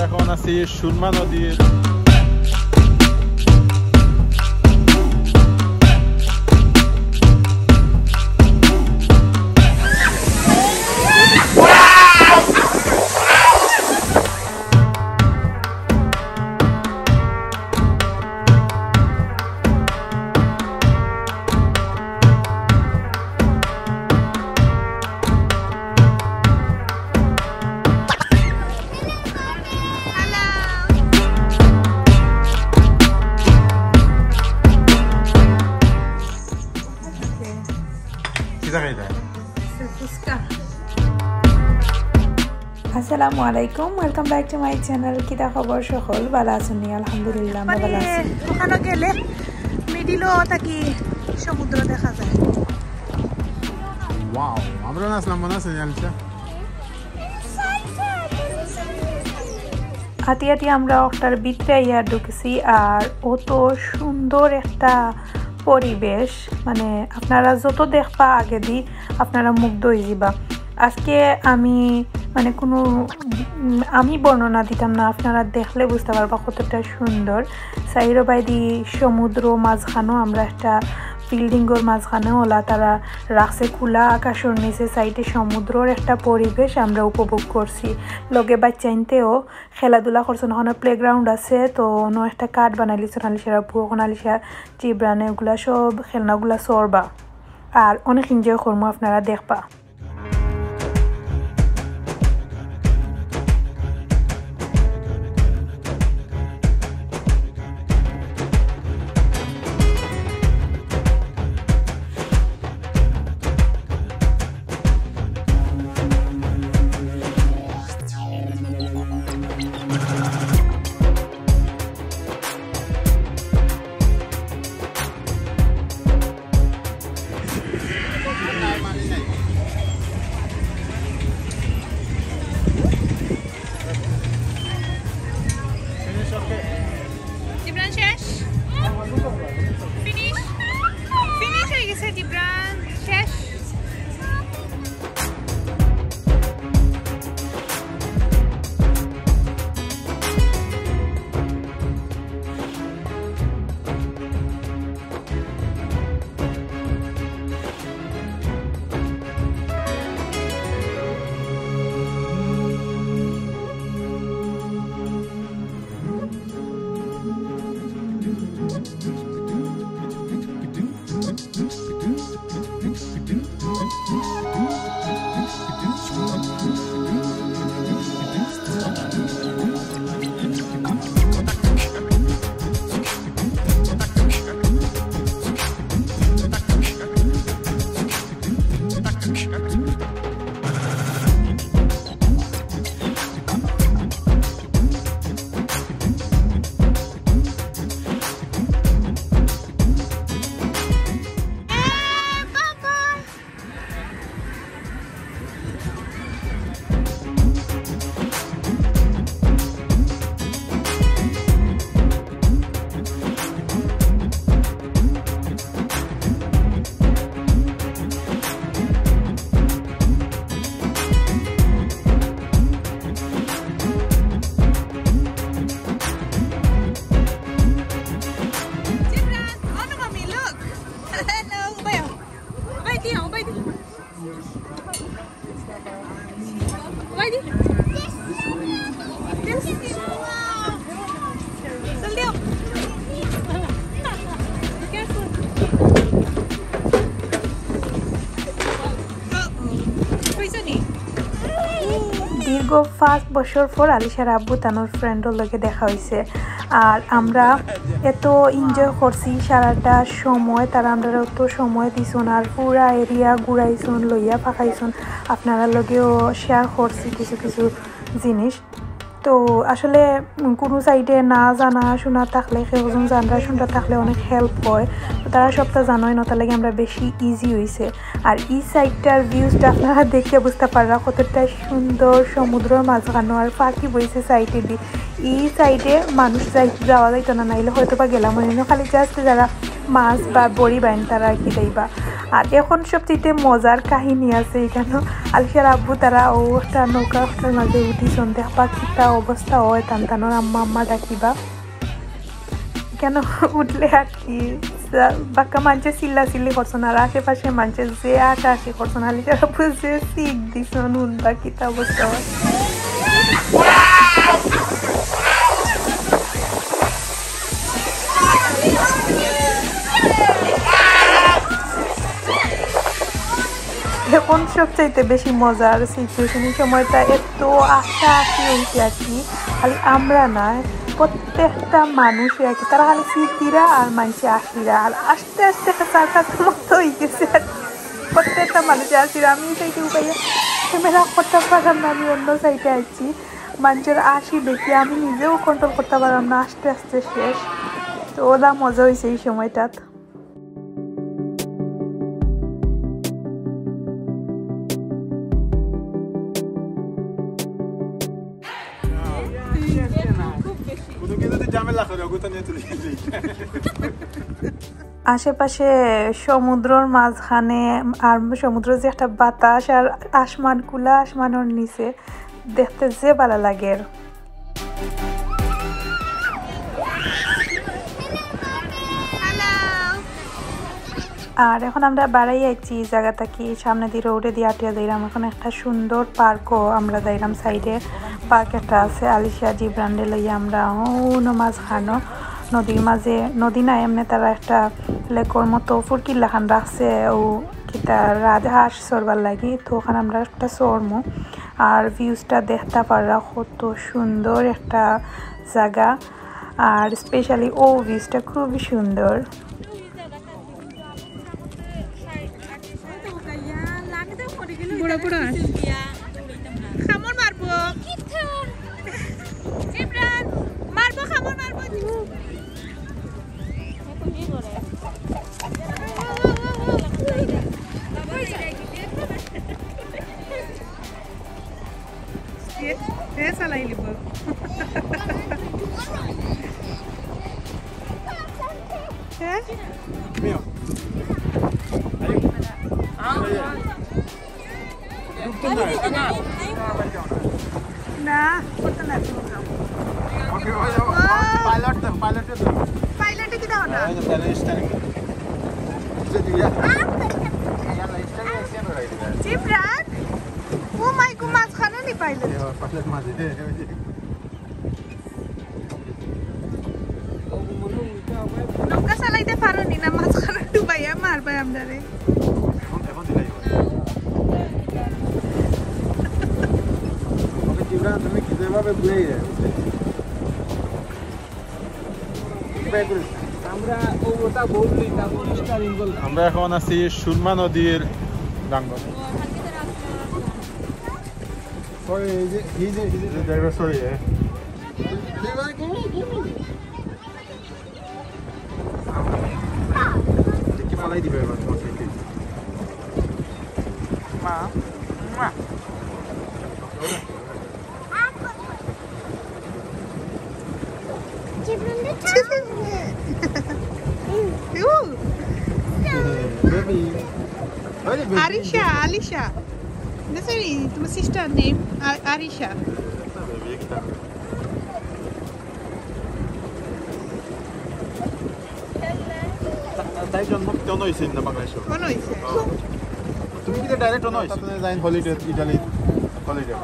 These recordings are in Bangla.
এখন আছি সুরমা নদীর আসসালামু আলাইকুম welcome back to my channel কিতা খবর সকল ভালো আছেন আলহামদুলিল্লাহ আমরা ভালো আছি ওখানে গেলে মিডিলও থাকি সমুদ্র দেখা যায় ওয়াও আমরা আসলাম মনে আছে জানছা হাঁটি হাঁটি আমরা ওটার ভিতরে ইয়া ঢুকেছি আর অত সুন্দর একটা পরিবেশ মানে আপনারা যত দেখবা আগে দি আপনারা মুগ্ধ হয়ে যাবা আজকে আমি বর্ণনা দিতাম না আপনারা দেখলে বুঝতে পারবা কতটা সুন্দর সাইরো বাইদি সমুদ্র মাঝখানেও আমরা একটা বিল্ডিংয়ের মাঝখানে ওলা তারা রাখছে খোলা আকাশের নিচে সাইডে সমুদ্রের একটা পরিবেশ আমরা উপভোগ করছি লগে বাচ্চাইনতেও খেলাধুলা করছেন ওখানে প্লেগ্রাউন্ড আছে তো অন্য একটা কাঠ বানাইলিছে নালিশেরা ভুয়ো নালিশা চিবরানে ওগুলা সব খেলনাগুলা সরবা আর অনেক এনজয় করবো আপনারা দেখবা দীর্ঘ 5 বছর পর আলিশার আব্বু তানোর ফ্রেন্ডের লগে দেখা হয়েছে আর আমরা এত এনজয় করছি সারাটা সময় তারা আমরা অত সময় দিছুন আর পুরা এরিয়া ঘুরাইছুন লইয়া পাকাইছুন আপনারা লগেও শেয়ার করছি কিছু কিছু জিনিস তো আসলে কোনো সাইডে না জানা শোনা থাকলে কেউজন জানা শোনা থাকলে অনেক হেল্প হয় তো তারা সবটা জানোই না তার লাগে আমরা বেশি ইজি হয়েছে আর এই সাইডটার ভিউজটা আপনারা দেখে বুঝতে পাররা কতটা সুন্দর সমুদ্রের মাঝখানো আর পাখি বইছে সাইডে দিয়ে এই সাইডে মানুষ যাওয়া যাইতো না নাইলে হয়তো বা গেলাম খালি জাস্ট যারা মাছ বা বড়ি বাইন তারা আর কি দেইবা আর এখন সবচেয়ে মজার কাহিনী আছে এখানে আলিশার আব্বু তারা ও একটা নৌকাটার মাঝে উঠিছন দেখবা কিতা অবস্থা হয় টানটানোর আম্মা আম্মা ডাকিবা কেন উঠলে আর কি বাক্কা মানুষের চিল্লি করছেন আর আশেপাশে মানুষের যে আশি করছেন আলিশার আব্বু যে শিখ দিছন উঠবা কিতা অবস্থা হয়। এখন সবচাইতে বেশি মজার সিচুয়েশন এই সময়টা এত আশা হয়েছে আর কি খালি আমরা না প্রত্যেকটা মানুষই আর কি তারা খালি স্মৃতিরা আর মানুষে আশিরা আর আস্তে আস্তে একটা সার্কাস মতো হয়ে গেছে আর প্রত্যেকটা মানুষের আশিরা আমি সেইটি উপায়ে ক্যামেরা করতে পারলাম না আমি অন্য সাইডে আছি মানুষের আশি দেখি আমি নিজেও কন্ট্রোল করতে পারলাম না আস্তে আস্তে শেষ তো ওরা মজা হয়েছে এই সময়টা। আশেপাশে সমুদ্রের মাঝখানে আর সমুদ্র যে একটা বাতাস আর আসমান কুলা আসমানের নিচে দেখতে যে ভালো লাগে। আর এখন আমরা বাড়াই আইছি জায়গাটা কি সামনে দিয়ে রোডে দিয়ে আটিয়া যাইলাম এখন একটা সুন্দর পার্কও আমরা যাইলাম সাইডে পার্ক একটা আছে আলিশা জিব্রান্ডে লইয়া আমরা মাছ খানো নদীর মাঝে নদী না এমনি তারা একটা লেকর মতো ফুরকির লাখান রাখছে ও কিতা রাজহাঁস চড়বার লাগি তো ওখানে আমরা একটা চড়মো আর ভিউজটা দেখতে পাররা কত সুন্দর একটা জায়গা আর স্পেশালি ও ভিউজটা খুবই সুন্দর। নৌকা চালাইতে পারো নি না মাছ খানা ডুবাইয়া মারবাই আমদারে আমরা এখন আছি সুরমা নদীর ডাঙ্গল ফালাই দিবে এবার মা মা Arisha, Alisha. That's my sister name, Arisha. তাই জন্ম কেন হয়েছে না বাংলাদেশে কোন হইছে তুমি কি ডাইরেক্ট অন হইছে আপনি যাইন হলিডে ইতালি হলিডে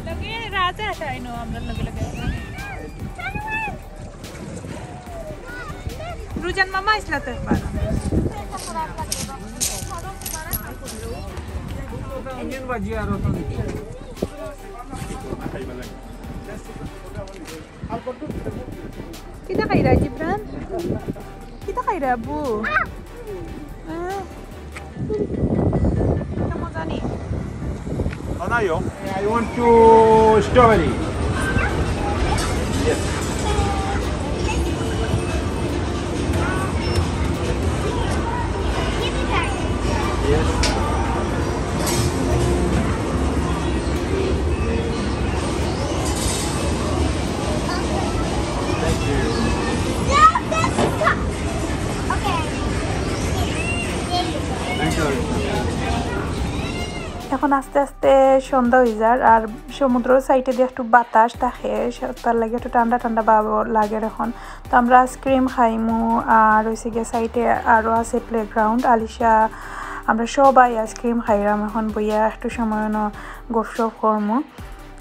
লগে রাজা আইনো আমরা লগে লগে রুজান মামা আসলা তো একবার इंजन बाजी आ रहा था kita khaira Jibran kita khaira Bu kita mau tani 하나요? I want to strawberry. Yes. Yes. এখন আস্তে আস্তে সন্ধ্যা হয়ে যায় আর সমুদ্র সাইডে দিয়ে একটু বাতাস থাকে, তার লাগে একটু ঠান্ডা ঠান্ডা ভাব লাগে এখন। তো আমরা আইসক্রিম খাইমু আর হয়েছে গিয়ে সাইডে আরও আছে প্লেগ্রাউন্ড। আলিশা আমরা সবাই আইসক্রিম খাইলাম, এখন বইয়া একটু সময় গপসপ করমু।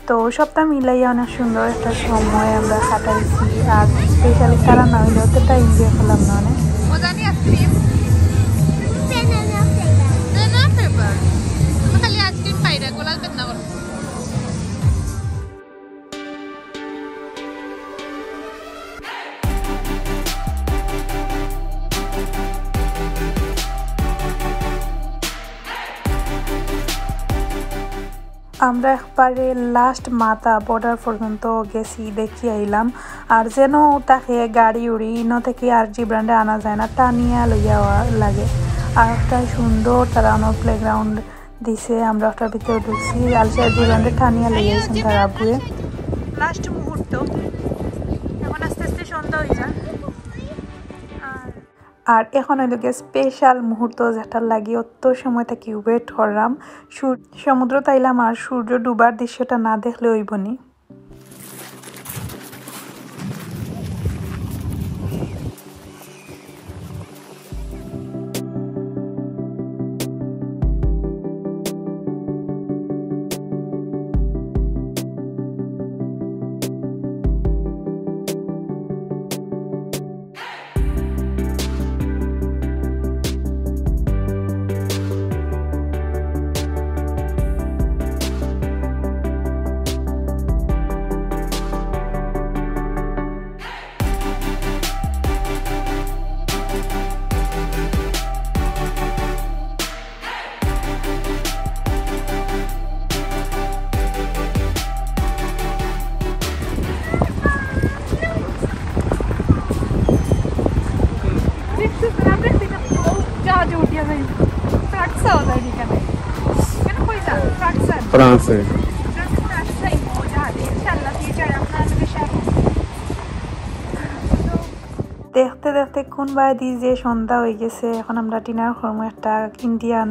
তো সবটা মিলাইয়া অনেক সুন্দর একটা সময় আমরা কাটাইছি। আর স্পেশালি তারা না হইলে অতটা এনজয় করলাম না অনেক। আমরা একবারে লাস্ট মাথা বর্ডার পর্যন্ত গেছি, দেখি আইলাম। আর যেন তাকে গাড়ি উড়ি থেকে আর জিব্রান্ডে আনা যায় না, টানিয়া লইয়া লাগে। আর একটা সুন্দর তারা আমার প্লেগ্রাউন্ড দিছে, আমরা ওটার ভিতরে ঢুকছি। আলসার জিব্রান্ডে টানিয়া লইয়াছেন তার আব্বুয়ে। লাস্ট মুহূর্ত, এখন আস্তে আস্তে সন্ধ্যা হয়ে যায়। আর এখন হইল গিয়ে স্পেশাল মুহূর্ত যেটা লাগি অত সময় থেকে ওয়েট করলাম। সমুদ্র তাইলাম আর সূর্য ডুবার দৃশ্যটা না দেখলে হইবনি। ফ্রান্সে দেখতে দেখতে কোন বাদি যে সন্ধ্যা হয়ে গেছে। এখন আমরা ডিনার করবো একটা ইন্ডিয়ান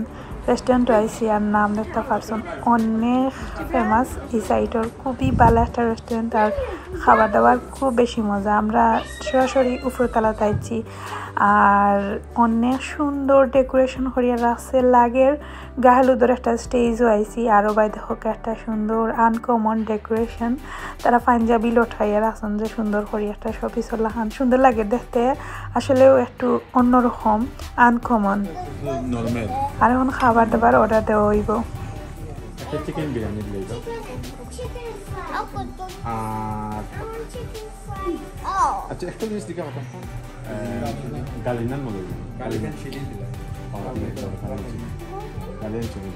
রেস্টুরেন্ট আইসি, আর নাম দেখতে পারছেন অনেক ফেমাস এই সাইডের, খুবই ভালো একটা রেস্টুরেন্ট আর খাবার দাবার খুব বেশি মজা। আমরা সরাসরি উপরতলাতে আইছি আর অনেক সুন্দর ডেকোরেশন করিয়া রাখছে, লাগের গাহলুদর একটা স্টেজও আইছি। আরও বাই দেখো একটা সুন্দর আনকমন ডেকোরেশন, তারা পাঞ্জাবি লঠাইয়া রাখছেন যে সুন্দর করি একটা শপিস লাখান সুন্দর লাগে দেখতে, আসলেও একটু অন্যরকম আনকমন। আর এখন খাবার দাবার অর্ডার দেওয়া হইব। একটা চিকেন বিরিয়ানি দিলে দাও। আর আচ্ছা একটা জিনিস দিকে আমাকে গালিনান মনে হয় গালিনান চিলি দিলে গালিনান চিলি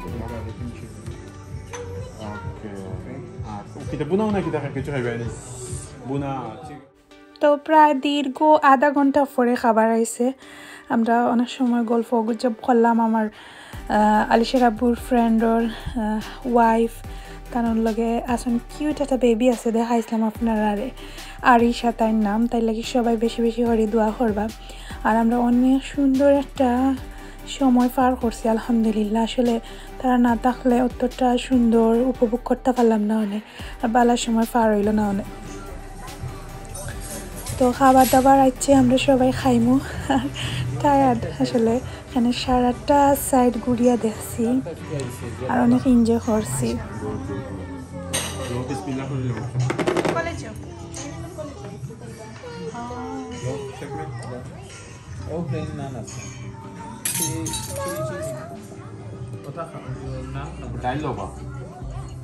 ওকে। আর কিটা বুনাও নাকি দেখা কিছু খাইবে না বুনা। তো প্রায় দীর্ঘ আধা ঘন্টা পরে খাবার আইছে। আমরা অনেক সময় গল্প গুজব করলাম। আমার আলিশার আব্বুর ফ্রেন্ডর ওয়াইফ, তার লগে আসন কিউট একটা বেবি আছে দেখাইছিলাম আপনারা, আরিশা তাই নাম, তাই লাগে সবাই বেশি বেশি করে দোয়া করবা। আর আমরা অনেক সুন্দর একটা সময় পার করছি আলহামদুলিল্লাহ। আসলে তারা না থাকলে অতটা সুন্দর উপভোগ করতে পারলাম না অনেক, আর বালার সময় পার হইল না অনেক। তো খাবার দাবার আইছে, আমরা সবাই খাইমু। টায়ার্ড আসলে, এখানে সারাটা সাইড ঘুরিয়া দেখছি আর অনেক এনজয় করছি।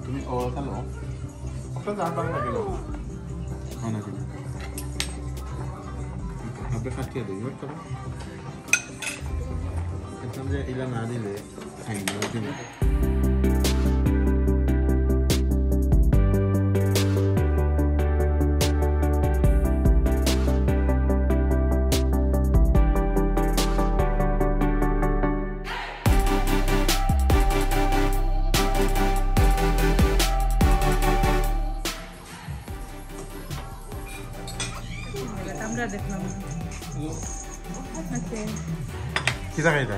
তুমি ওটা লো ওটা জানবার লাগে লো অনেক আপনি খাটিয়ে দিই ওটা এখন যে ইলা না দিলে খাই না দিন। দেখলাম কিটা খাইতা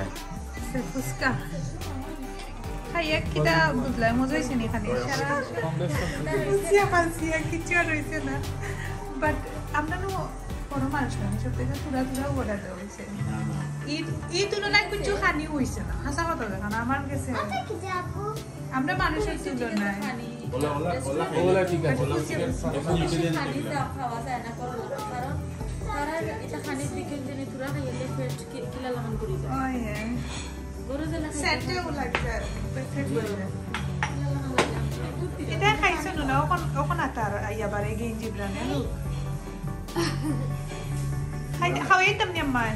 ফুচকা খাইয়া কিটা বুঝলাই মজা হয়েছে নি এখানে কিছু আর হয়েছে না বাট আমরা বড় মানুষ না সব থেকে তুলা অর্ডার দেওয়া হয়েছে এই তুলনায় কিছু হানি হয়েছে না হাসা কথা দেখান আমার কাছে আমরা মানুষের তুলনায় ওলা ঠিক আছে খাওয়া যায় না করলা কারণ তারা এটা খানির দিকে জেনে তুরা খাইলে পেট কিলা লাগান করি যায় ওই গরু জেলা সেটও লাগছে পারফেক্ট করে এটা খাইছো না ওখন আটার আইয়া বারে গেঞ্জি ব্রানে খাওয়াই তেমনি আমার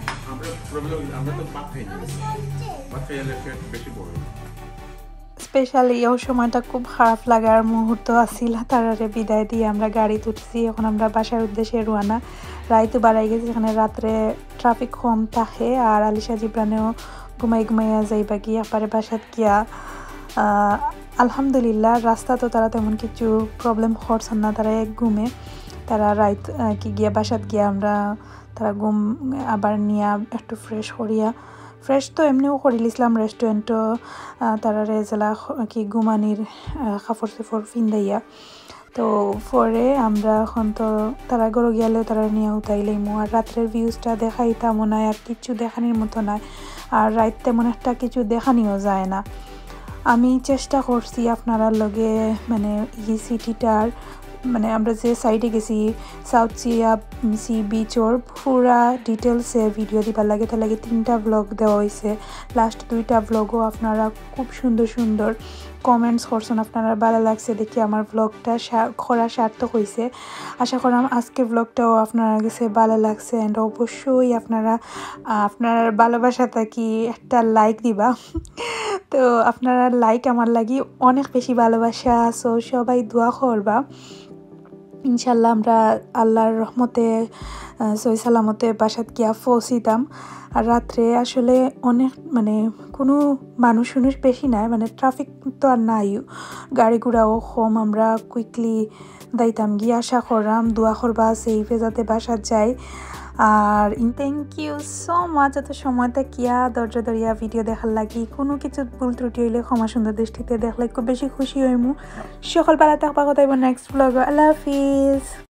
আমরা তো ভাত খাই না ভাত খাইলে পেট বেশি বড় স্পেশালি এই সময়টা খুব খারাপ লাগার মুহূর্ত আছিল তারারে বিদায় দিয়ে আমরা গাড়ি তুলছি এখন আমরা বাসার উদ্দেশ্যে রওনা রাইতো বাড়াই গেছি এখানে রাত্রে ট্রাফিক কম থাকে আর আলিশা জিব্রানেও ঘুমাইয়া যাইবা গিয়া পারে বাসাত গিয়া আলহামদুলিল্লাহ রাস্তা তো তারা তেমন কিছু প্রবলেম করছেন না তারা এক ঘুমে তারা রাইত কি গিয়া বাসাত গিয়া আমরা তারা ঘুম আবার নিয়া একটু ফ্রেশ করিয়া ফ্রেশ তো এমনিও করিলিছিলাম রেস্টুরেন্টও তারা রেজেলা কি ঘুমানির কাপড় চাপড় ফিন্দাইয়া তো পরে আমরা এখন তো তারা গরু গেলেও তারা নিয়ে উঠাইলাম আর রাত্রের ভিউজটা দেখাইতাম না আর কিছু দেখানির মতো নয় আর রাত তেমন একটা কিছু দেখানিও যায় না আমি চেষ্টা করছি আপনারা লগে মানে এই সিটিটার মানে আমরা যে সাইডে গেছি সাউথ সি বিচর পুরা ডিটেলসে ভিডিও দিবার লাগে তার লাগে 3টা ব্লগ দেওয়া হয়েছে লাস্ট 2টা ব্লগও আপনারা খুব সুন্দর সুন্দর কমেন্টস করছেন আপনারা ভালো লাগছে দেখি আমার ব্লগটা করা সার্থক হয়েছে আশা করলাম আজকে ব্লগটাও আপনারা কাছে ভালো লাগছে অ্যান্ড অবশ্যই আপনার ভালোবাসাটা কি একটা লাইক দিবা তো আপনারা লাইক আমার লাগি অনেক বেশি ভালোবাসা সো সবাই দোয়া করবা ইনশাল্লাহ আমরা আল্লাহর রহমতে সই সালামতে বাসাত গিয়া পৌঁছিতাম আর রাত্রে আসলে অনেক মানে কোনো মানুষ বেশি নাই মানে ট্রাফিক তো আর নাই গাড়ি ঘোড়াও কম আমরা কুইকলি দাইতাম গিয়ে আশা করলাম দোয়া করবা সেইফে যাতে বাসাত যাই আর থ্যাংক ইউ সো মাচ এত সময়টা কিয়া ধৈর্য ধরিয়া ভিডিও দেখার লাগি কোনো কিছু ভুল ত্রুটি হইলে ক্ষমা সুন্দর দৃষ্টিতে দেখলে খুব বেশি খুশি হইমু সকল বেলা থাকবা কথা নেক্সট ব্লগ আল্লাহ হাফিজ।